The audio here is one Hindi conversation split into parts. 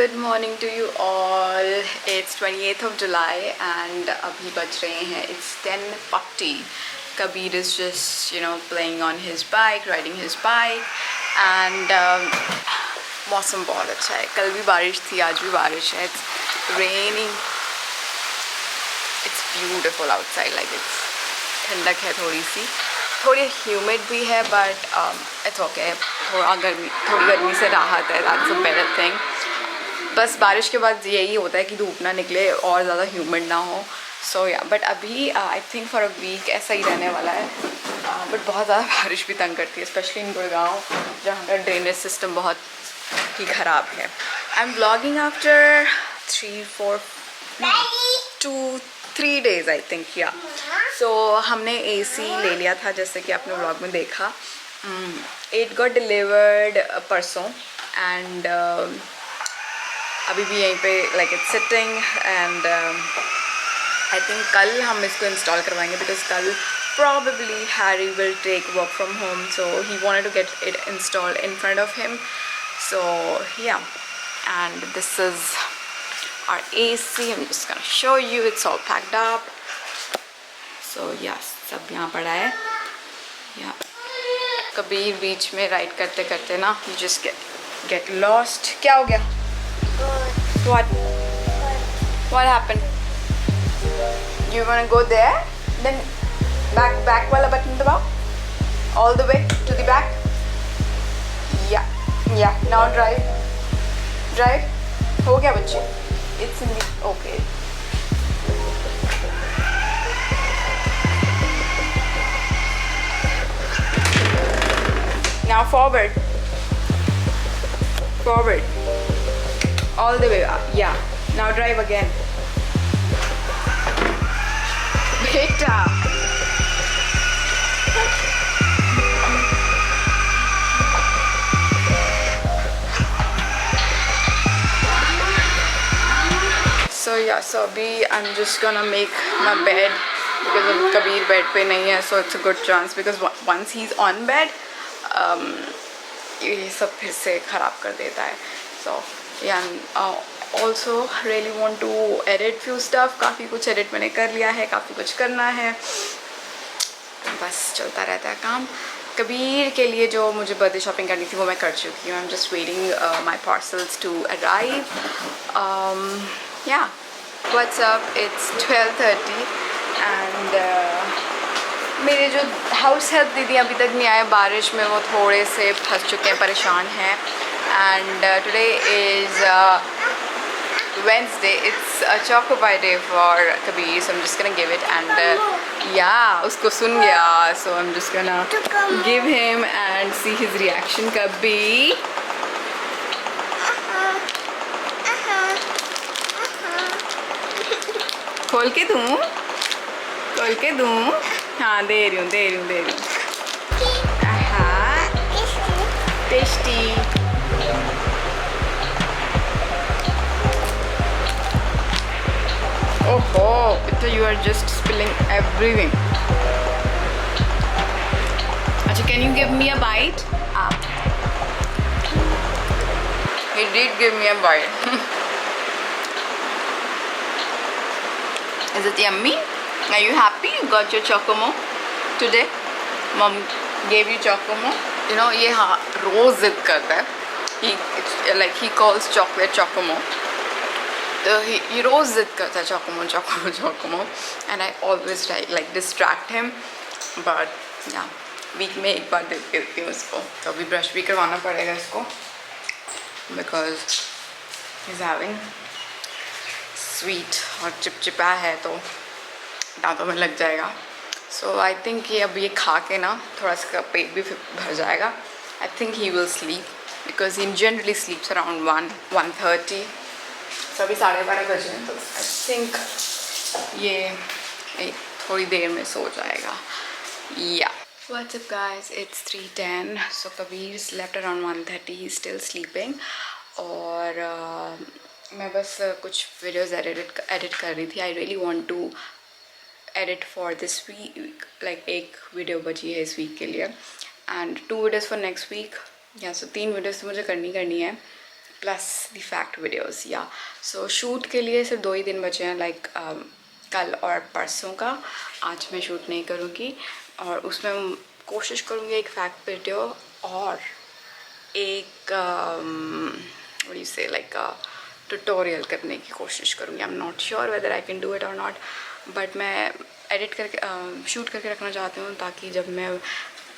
Good morning to you all. It's 28th of July and अभी बज रहे हैं it's 10:40. Kabir is just playing on his bike, riding his bike and मौसम बहुत अच्छा है. कल भी बारिश थी, आज भी बारिश है. It's raining. It's beautiful outside. Like it's ठंडक है थोड़ी ह्यूमिड भी है बट इट्स ओके. थोड़ी गर्मी से राहत है. That's a better thing. बस बारिश के बाद यही होता है कि धूप ना निकले और ज़्यादा ह्यूमिड ना हो. सो या बट अभी I think for a week ऐसा ही रहने वाला है. बट बहुत ज़्यादा बारिश भी तंग करती है, स्पेशली इन गुड़गांव जहाँ का ड्रेनेज सिस्टम बहुत ही ख़राब है. I M vlogging after 3 days I think. या सो हमने AC ले लिया था जैसे कि आपने व्लॉग में देखा. इट गॉट डिलीवर्ड परसों एंड अभी भी यहीं पे like it's sitting and I think कल हम इसको इंस्टॉल करवाएंगे बिकॉज कल probably Harry will take work from home, so he wanted to get it installed in front of him. So yeah, and this is our AC. I'm just gonna show you. It's all packed up. So yes, सब यहाँ पड़ा है. Yeah. कभी बीच में राइड करते करते ना you just get lost. क्या हो गया? What happened? You wanna go there? Then back वाला button दबाओ. All the way to the back. Yeah. Now drive. हो गया बच्चे? It's in the okay. Now forward. All the way up. Yeah. Now drive again. Beta. So abhi I'm just gonna make my bed because Kabir bed पे नहीं है, so it's a good chance because once he's on bed ये सब फिर से ख़राब कर देता है. So yeah, also really want to edit few stuff. काफ़ी कुछ edit मैंने कर लिया है, काफ़ी कुछ करना है, बस चलता रहता है काम. कबीर के लिए जो मुझे बर्थडे शॉपिंग करनी थी वो मैं कर चुकी हूँ. I am just waiting my parcels to arrive. Yeah what's up. It's 12:30 and मेरे जो हाउस हेल्प दीदी अभी तक नहीं आए बारिश में, वो थोड़े से फंस चुके हैं, परेशान हैं. And today is Wednesday. It's a choco pie day for Kabir, so I'm just gonna give it and yeah, usko sun gaya, so I'm just gonna give him and see his reaction. Kabir, खोल के दूँ. हाँ दे रही हूँ. Tasty. Oh, Pita, you are just spilling everything. Acha, can you give me a bite? He did give me a bite. Is it yummy? Are you happy you got your Chocomo today? Mom gave you Chocomo. You know, ये हाँ रोज़ ज़िद करता है. He calls chocolate Chocomo. तो he रोज़ ज़िद करता है Chocomo and I always like distract him, but yeah, week में एक बार देती हूँ उसको. तो अभी ब्रश भी करवाना पड़ेगा इसको because he's having sweet और चिपचिपा है तो दांतों में लग जाएगा. So I think ये अब ये खा के ना थोड़ा सा पेट भी भर जाएगा. I think he will sleep because he generally sleeps around 1:30. तो अभी 12:30 बजे हैं तो आई थिंक ये थोड़ी देर में सो जाएगा. Yeah what's up guys, it's 3:10. So Kabir slept around 1:30. He still sleeping. और मैं बस कुछ वीडियोज़ एडिट कर रही थी. I really want to edit for this week. Like एक वीडियो बची है इस वीक के लिए and 2 videos for next week. Yeah so 3 videos तो मुझे करनी है. प्लस द फैक्ट वीडियोस या सो शूट के लिए सिर्फ 2 ही दिन बचे हैं लाइक कल और परसों का. आज मैं शूट नहीं करूँगी और उसमें कोशिश करूँगी एक फैक्ट वीडियो और एक व्हाट यू से लाइक ट्यूटोरियल करने की कोशिश करूँगी. आई am not sure whether I can do it और नॉट, बट मैं एडिट करके शूट करके रखना चाहती हूँ ताकि जब मैं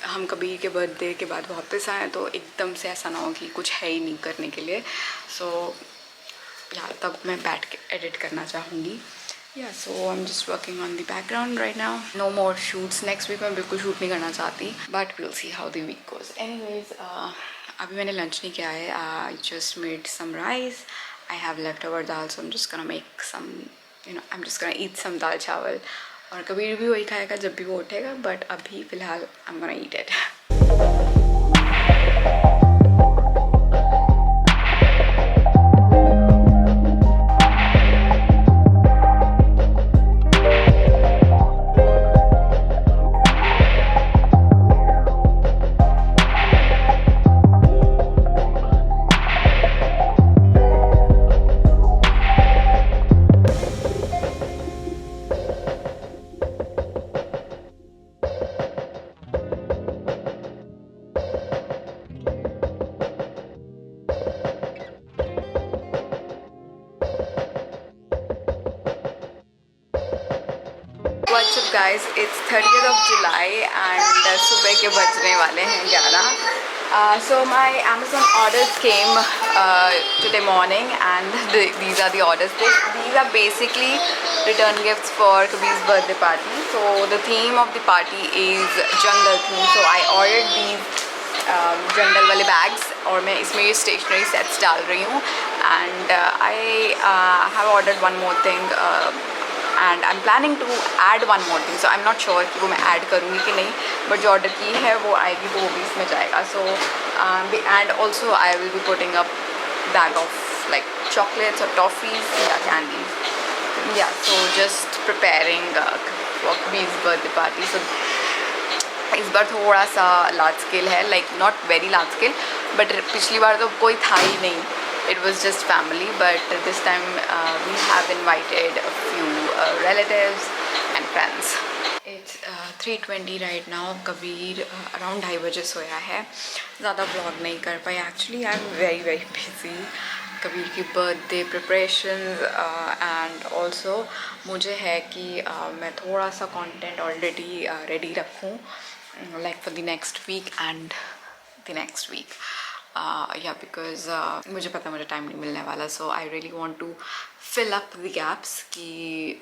हम कबीर के बर्थडे के बाद वापस आएँ तो एकदम से ऐसा ना हो कि कुछ है ही नहीं करने के लिए. सो या तब मैं बैठ के एडिट करना चाहूँगी. Yeah so I am just working on the background right now. No more shoots next week. मैं बिल्कुल शूट नहीं करना चाहती, but will see how the week goes. Anyways अभी मैंने लंच नहीं किया है. I just made some rice. I have left over dal, so I am just gonna make some I am just gonna eat some dal chawal. और कबीर भी वही खाएगा जब भी वो उठेगा, बट अभी फ़िलहाल I am gonna eat it. What's up guys, it's 30th of July and सुबह के बजने वाले हैं 11. So my Amazon orders came today morning and these are the orders. These are basically return gifts for Kabir's birthday party. So the theme of the party is jungle theme. So I ordered these jungle वाले bags और मैं इसमें ये stationery sets डाल रही हूँ. And I have ordered one more thing. And I am planning to add one more thing. So I am not sure कि वो मैं ऐड करूँगी कि नहीं, बट जो ऑर्डर की है वो आएगी तो वो भी इसमें जाएगा. So and also I will be putting up bag of like chocolates और टॉफ़ीज़ या candies. Yeah so just preparing for Kabir's birthday party. So इस बार थोड़ा सा लार्ज स्केल है, like not very large scale, but पिछली बार तो कोई था ही नहीं. It was just family, but this time we have invited a few relatives and friends. It's 3:20 right now. Kabir around 2:30 बजे सोया है. ज़्यादा vlog नहीं कर पाई. Actually I am very busy. Kabir की बर्थडे प्रिपरेशंस एंड ऑल्सो मुझे है कि मैं थोड़ा सा कंटेंट ऑलरेडी रेडी रखूँ like for the next week and the next week. Yeah because मुझे पता मुझे टाइम नहीं मिलने वाला. So I really want to fill up the gaps कि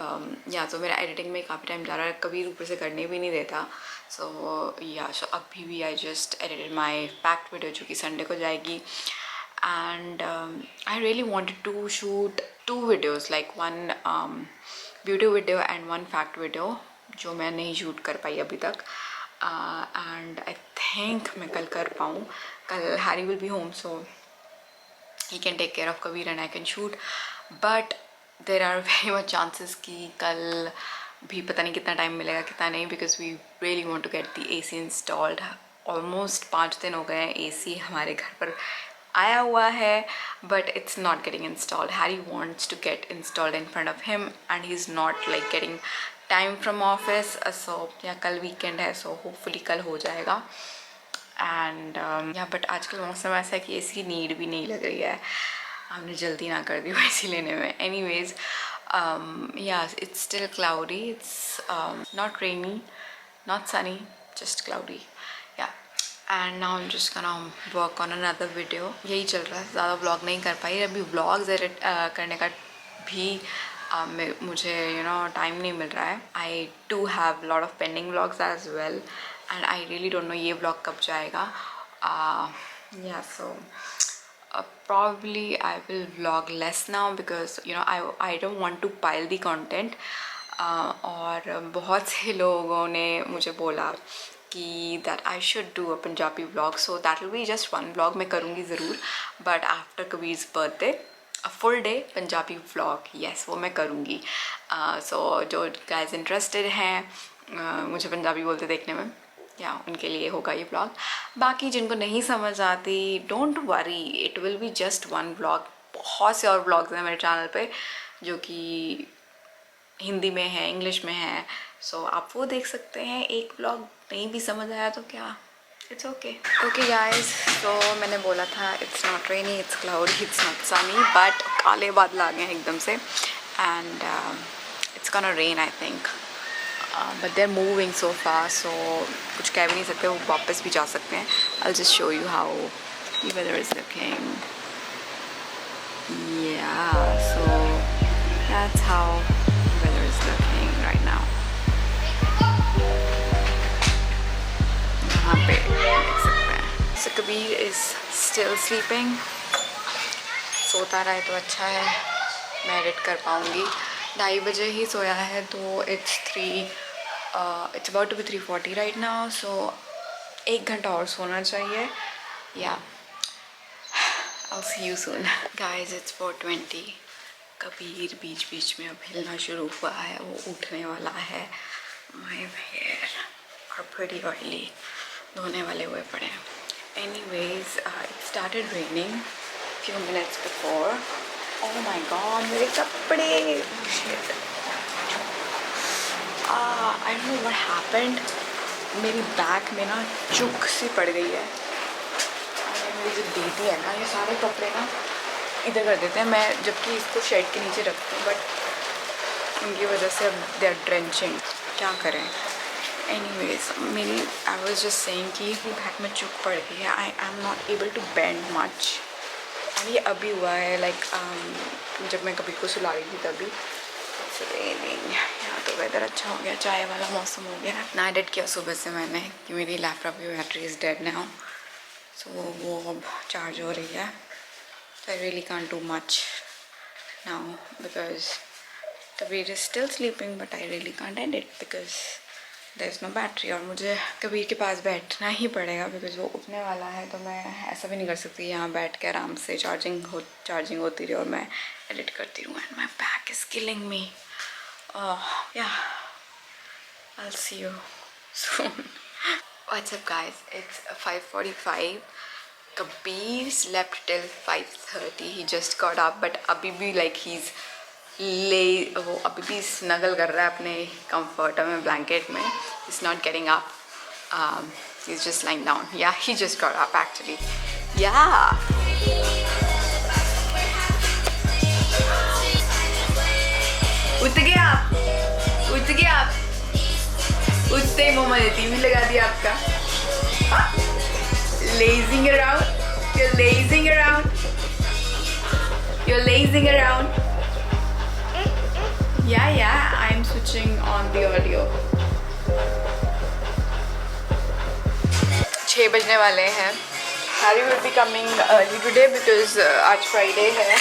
या तो मेरा एडिटिंग में काफ़ी टाइम जा रहा है. कभी ऊपर से करने भी नहीं देता. सो या सो अभी भी I just edited my fact video जो कि संडे को जाएगी. And I really wanted to shoot 2 videos like one beauty video and one fact video जो मैं नहीं शूट कर पाई अभी तक. एंड आई थिंक मैं कल कर पाऊँ. कल Harry will be home so he can take care of Kabir and I can shoot. But there are very much chances कि कल भी पता नहीं कितना टाइम मिलेगा कितना नहीं, because we really want to get the AC installed. Almost 5 दिन हो गए हैं AC हमारे घर पर आया हुआ है, but it's not getting installed. Harry wants to get installed in front of him and he is not like getting time from office. So yeah कल वीकेंड है, सो होपफुली कल हो जाएगा. एंड या बट आजकल मौसम ऐसा है कि AC की नीड भी नहीं लग रही है. हमने जल्दी ना कर दी AC लेने में. Anyways yeah it's still cloudy. It's not rainy, not sunny, just cloudy. Yeah and now I am just gonna work on another video. यही चल रहा है. ज़्यादा व्लॉग नहीं कर पाई. अभी व्लॉग्स एडिट करने का भी मुझे टाइम नहीं मिल रहा है. I do have lot of pending vlogs as well and I really don't know ये व्लॉग कब जाएगा. या सो probably I will vlog less now because I don't want to pile the content. और बहुत से लोगों ने मुझे बोला कि that I should do a Punjabi vlog, so that will be just one vlog. मैं करूँगी ज़रूर, but after Kabir's birthday a full day Punjabi vlog, yes वो मैं करूँगी. So जो guys interested हैं मुझे पंजाबी बोलते देखने में, या उनके लिए होगा ये व्लॉग। बाकी जिनको नहीं समझ आती, don't worry, it will be just one vlog. बहुत से और व्लॉग्स हैं मेरे चैनल पे जो कि हिंदी में है, इंग्लिश में है, सो आप वो देख सकते हैं। एक व्लॉग नहीं भी समझ आया तो क्या, इट्स ओके। ओके गाइस, तो मैंने बोला था it's not rainy, it's cloudy, it's not sunny, but काले बादल आ गए हैं एकदम से and it's gonna rain I think, but they are moving so fast, so कुछ कह भी नहीं सकते, वो वापस भी जा सकते हैं। I just show you how the weather is looking. Yeah, so that's how the weather is looking right now. यहाँ पे देख सकते हैं। So Kabir is still sleeping. सोता रहा है तो अच्छा है, मैं एडिट कर पाऊँगी। 2:30 बजे ही सोया है, तो it's about to be 3:40 right now, so 1 घंटा और सोना चाहिए। Yeah. I'll see you soon. Guys, it's 4:20. Kabir बीच बीच में अब हिलना शुरू हुआ है, वो उठने वाला है। My hair are pretty oily, धोने वाले हुए पड़े हैं। Anyways, it started raining few minutes before. Oh my god, मेरे कपड़े! Shit. I don't know what happened. मेरी बैक में ना चुक सी पड़ गई है। मेरी जो दीदी है ना, ये सारे कपड़े ना इधर कर देते हैं, मैं जबकि इसको शेड के नीचे रखती हूँ, बट उनकी वजह से अब दे आर ड्रेंचिंग, क्या करें। एनीवेज, मेरी आई वाज जस्ट सेइंग कि बैक में चुक पड़ गई है, I am not able to bend much. और ये अभी हुआ है, लाइक जब मैं कभी को सुला रही थी तभी। रेनिंग, यहाँ तो वेदर अच्छा हो गया, चाय वाला मौसम हो गया। ना एडिट किया सुबह से मैंने कि मेरी लैपटॉप की battery is dead now, so वो अब चार्ज हो रही है। I really can't do much now because Kabir is still sleeping, but I really can't edit because there is no battery. और मुझे कबीर के पास बैठना ही पड़ेगा बिकॉज वो उठने वाला है, तो मैं ऐसा भी नहीं कर सकती यहाँ बैठ के आराम से चार्जिंग होती रही और मैं एडिट करती रहूँ। And my back is killing me. Yeah, I'll see you soon. What's up guys, it's 5:45. Kabir slept till 5:30. He just got up, but अभी भी like वो अभी भी snuggle कर रहा है अपने comforter में, blanket में. He's not getting up. He's just lying down. Yeah, he just got up actually. Yeah. उठ गया आप, उठते ही मम्मा ने टीवी लगा दिया आपका। Lazing around, you're lazing around. Yeah, I'm switching on the audio. 6 बजने वाले हैं। Harry will be coming early today because आज Friday है,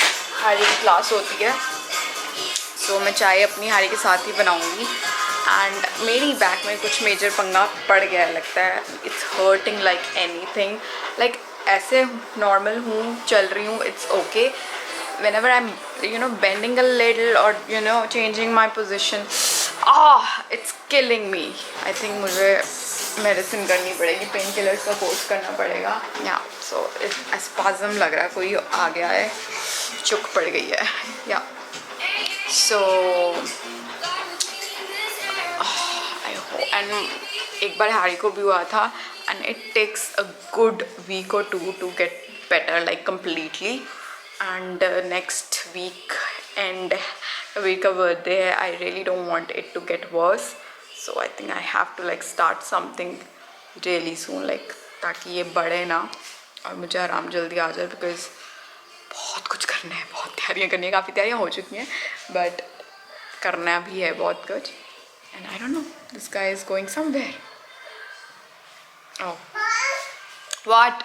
Harry की क्लास होती है, तो मैं चाय अपनी हारी के साथ ही बनाऊंगी। एंड मेरी बैक में कुछ मेजर पंगा पड़ गया है लगता है। It's hurting like anything, like ऐसे नॉर्मल हूँ, चल रही हूँ, it's okay. Whenever I am bending a little और changing my position, it's killing me. I think मुझे मेडिसिन करनी पड़ेगी, पेन किलर्स का कोर्स करना पड़ेगा। या सो स्पाज़म लग रहा है, कोई आ गया है, चुक पड़ गई है। या so I hope, and एक बार हैरी को भी हुआ था, and it takes a good week or two to get better like completely, and next week and Kabir का बर्थडे है, I really don't want it to get worse, so I think I have to like start something really soon, like ताकि ये बढ़े ना और मुझे आराम जल्दी आ जाए, बिकॉज बहुत कुछ करना है, बहुत तैयारियाँ करनी है, काफ़ी तैयारियाँ हो चुकी हैं, बट करना भी है बहुत कुछ। And I don't know, this guy is going somewhere. Oh what?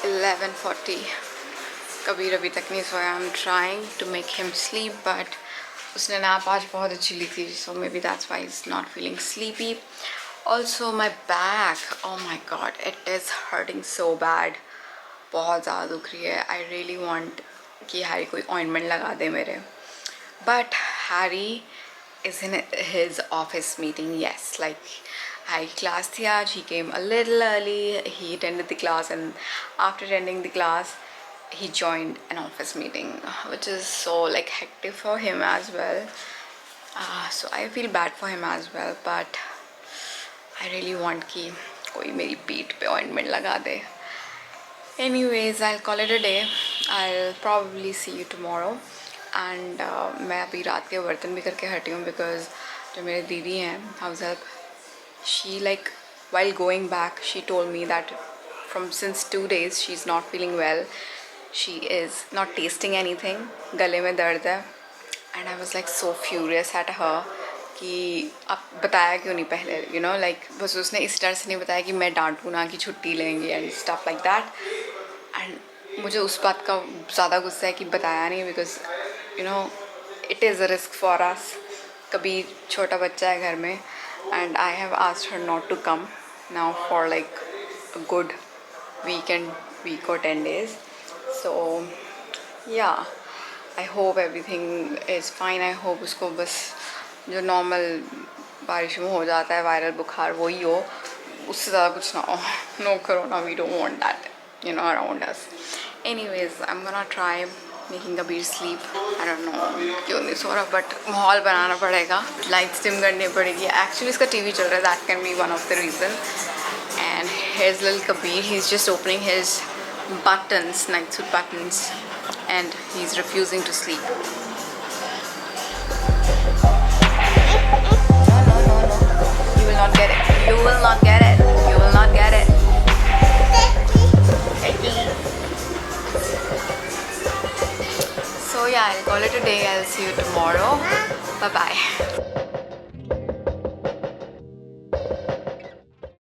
11:40. Kabir अभी तक नहीं सोया. I'm trying to make him sleep, but उसने नैप आज बहुत अच्छी ली थी, so maybe that's why he's not feeling sleepy. Also my back, oh my god, it is hurting so bad. बहुत ज़्यादा दुख रही है. I really want कि हैरी कोई ointment लगा दे मेरे. But Harry is in his office meeting. Yes, like Harry class थी आज. He came a little early. He attended the class, and after attending the class, he joined an office meeting, which is so like hectic for him as well. So I feel bad for him as well. But I really want कि कोई मेरी पीठ पे ointment लगा दे. Anyways, I'll call it a day. I'll probably see you tomorrow. And मैं अभी रात के बर्तन भी करके हटी हूँ, because जो मेरे दीदी हैं house help, she like while going back she told me that from since 2 days she's not feeling well. She is not tasting anything. गले में दर्द है. And I was like so furious at her कि आप बताया क्यों नहीं पहले, you know, like बस उसने इस तरह से नहीं बताया कि मैं डांटूँ ना कि छुट्टी लेंगे and stuff like that. And मुझे उस बात का ज़्यादा गुस्सा है कि बताया नहीं, because you know it is a risk for us. कभी छोटा बच्चा है घर में, and I have asked her not to come now for like a good week or 10 days. So yeah, I hope everything is fine. I hope उसको बस जो नॉर्मल बारिश में हो जाता है वायरल बुखार वही हो, उससे ज़्यादा कुछ ना हो. No corona, we don't want that, you know, around us. Anyways, I'm gonna try making Kabir sleep. I don't know क्यों नहीं सो रहा, but माहौल बनाना पड़ेगा. Lights dim करनी पड़ेगी. Actually इसका TV चल रहा है, that can be one of the reason. And here's little Kabir. He's just opening his buttons, night suit buttons, and he's refusing to sleep. You will not get it. You will not get it. You will not get it. So yeah, I'll call it a day. I'll see you tomorrow. Bye bye.